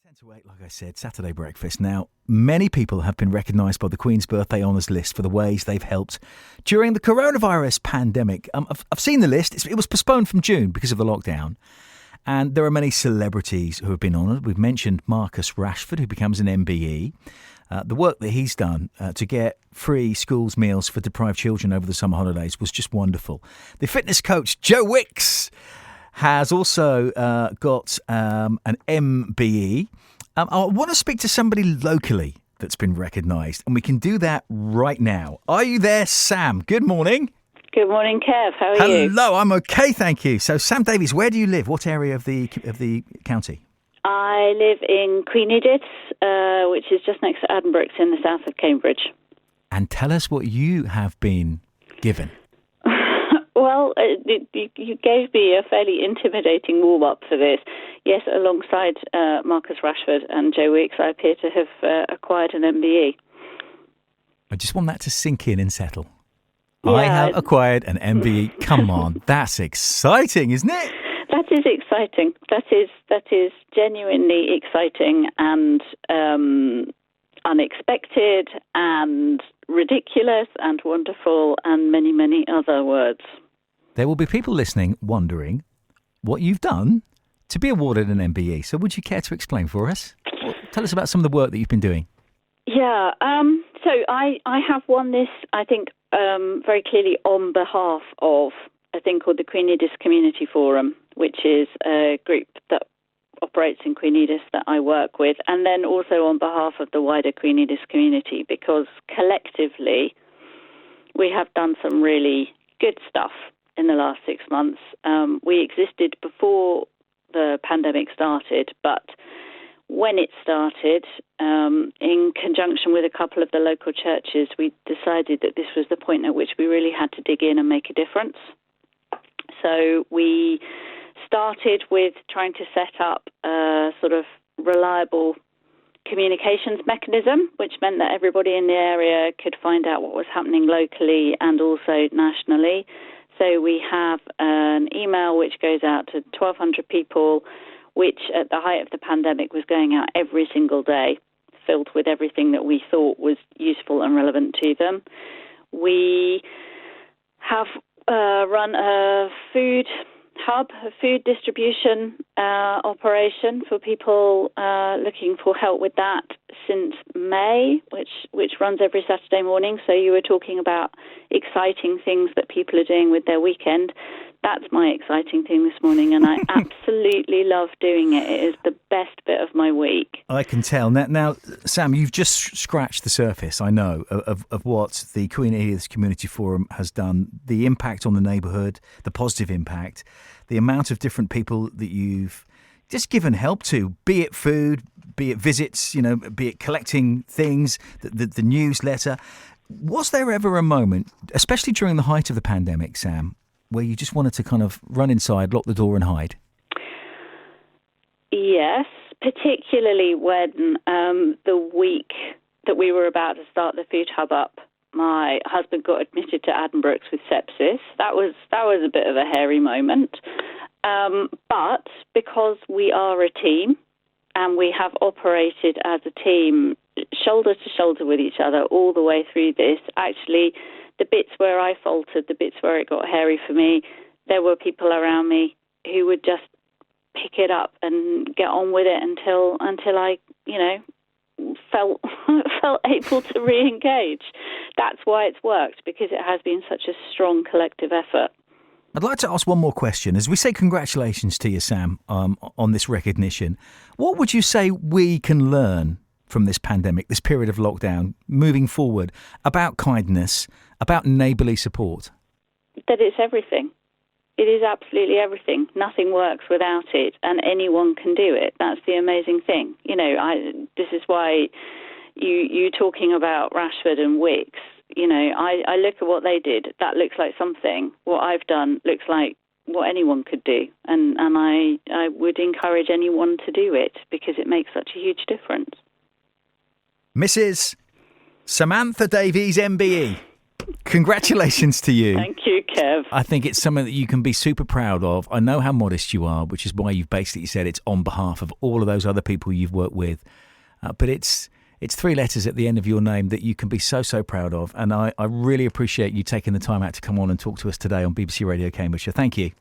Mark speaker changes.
Speaker 1: 10 to 8, like I said, Saturday breakfast. Now, many people have been recognised by the Queen's Birthday Honours list for the ways they've helped during the coronavirus pandemic. I've seen the list. It was postponed from June because of the lockdown. And there are many celebrities who have been honoured. We've mentioned Marcus Rashford, who becomes an MBE. The work that he's done to get free schools meals for deprived children over the summer holidays was just wonderful. The fitness coach, Joe Wicks, has also got an MBE. I want to speak to somebody locally that's been recognised, and we can do that right now. Are you there, Sam? Good morning.
Speaker 2: Good morning, Kev. How are you?
Speaker 1: Hello, I'm okay, thank you. So, Sam Davies, where do you live? What area of the county?
Speaker 2: I live in Queen Edith, which is just next to Addenbrooke's in the south of Cambridge.
Speaker 1: And tell us what you have been given.
Speaker 2: Well, you gave me a fairly intimidating warm-up for this. Yes, alongside Marcus Rashford and Joe Wicks, I appear to have acquired an MBE.
Speaker 1: I just want that to sink in and settle.
Speaker 2: Yeah.
Speaker 1: I have acquired an MBE. Come on, that's exciting, isn't it?
Speaker 2: That is exciting. That is genuinely exciting and unexpected and ridiculous and wonderful and many, many other words.
Speaker 1: There will be people listening wondering what you've done to be awarded an MBE. So would you care to explain for us? Tell us about some of the work that you've been doing.
Speaker 2: Yeah, so I have won this, I think, very clearly on behalf of a thing called the Queen Edith Community Forum, which is a group that operates in Queen Edith that I work with, and then also on behalf of the wider Queen Edith community, because collectively we have done some really good stuff in the last 6 months. We existed before the pandemic started, but when it started, in conjunction with a couple of the local churches, we decided that this was the point at which we really had to dig in and make a difference. So we started with trying to set up a sort of reliable communications mechanism, which meant that everybody in the area could find out what was happening locally and also nationally. So we have an email which goes out to 1,200 people, which at the height of the pandemic was going out every single day, filled with everything that we thought was useful and relevant to them. We have run a food hub, a food distribution operation for people looking for help with that since May, which runs every Saturday morning. So you were talking about exciting things that people are doing with their weekend. That's my exciting thing this morning, and I absolutely love doing it. It is the best bit of my week.
Speaker 1: I can tell. Now, Sam, you've just scratched the surface, I know, of what the Queen Edith Community Forum has done, the impact on the neighbourhood, the positive impact, the amount of different people that you've just given help to, be it food, be it visits, be it collecting things, the newsletter. Was there ever a moment, especially during the height of the pandemic, Sam, where you just wanted to kind of run inside, lock the door and hide? Yes, particularly when the week that we were about to start the food hub up, my husband got admitted to Addenbrooke's with sepsis. That was a bit of a hairy moment. But because we are a team and we have operated as a team shoulder to shoulder with each other all the way through this, actually the bits where I faltered, the bits where it got hairy for me, there were people around me who would just pick it up and get on with it until I, felt able to re-engage. That's why it's worked, because it has been such a strong collective effort. I'd like to ask one more question. As we say congratulations to you, Sam, on this recognition, what would you say we can learn from this pandemic, this period of lockdown, moving forward, about kindness, about neighbourly support? That
Speaker 2: it's everything. It is absolutely everything. Nothing works without it, and anyone can do it. That's the amazing thing. This is why you talking about Rashford and Wicks. I look at what they did. That looks like something. What I've done looks like what anyone could do, and I would encourage anyone to do it because it makes such a huge difference.
Speaker 1: Mrs. Samantha Davies, MBE.
Speaker 3: Congratulations to you.
Speaker 1: Thank you, Kev.
Speaker 3: I think it's something that you can be super proud of. I know how modest you are, which is why you've basically said it's on behalf of all of those other people you've worked with. But it's 3 letters at the end of your name that you can be so proud of. And I really appreciate you taking the time out to come on and talk to us today on BBC Radio Cambridgeshire. Thank you.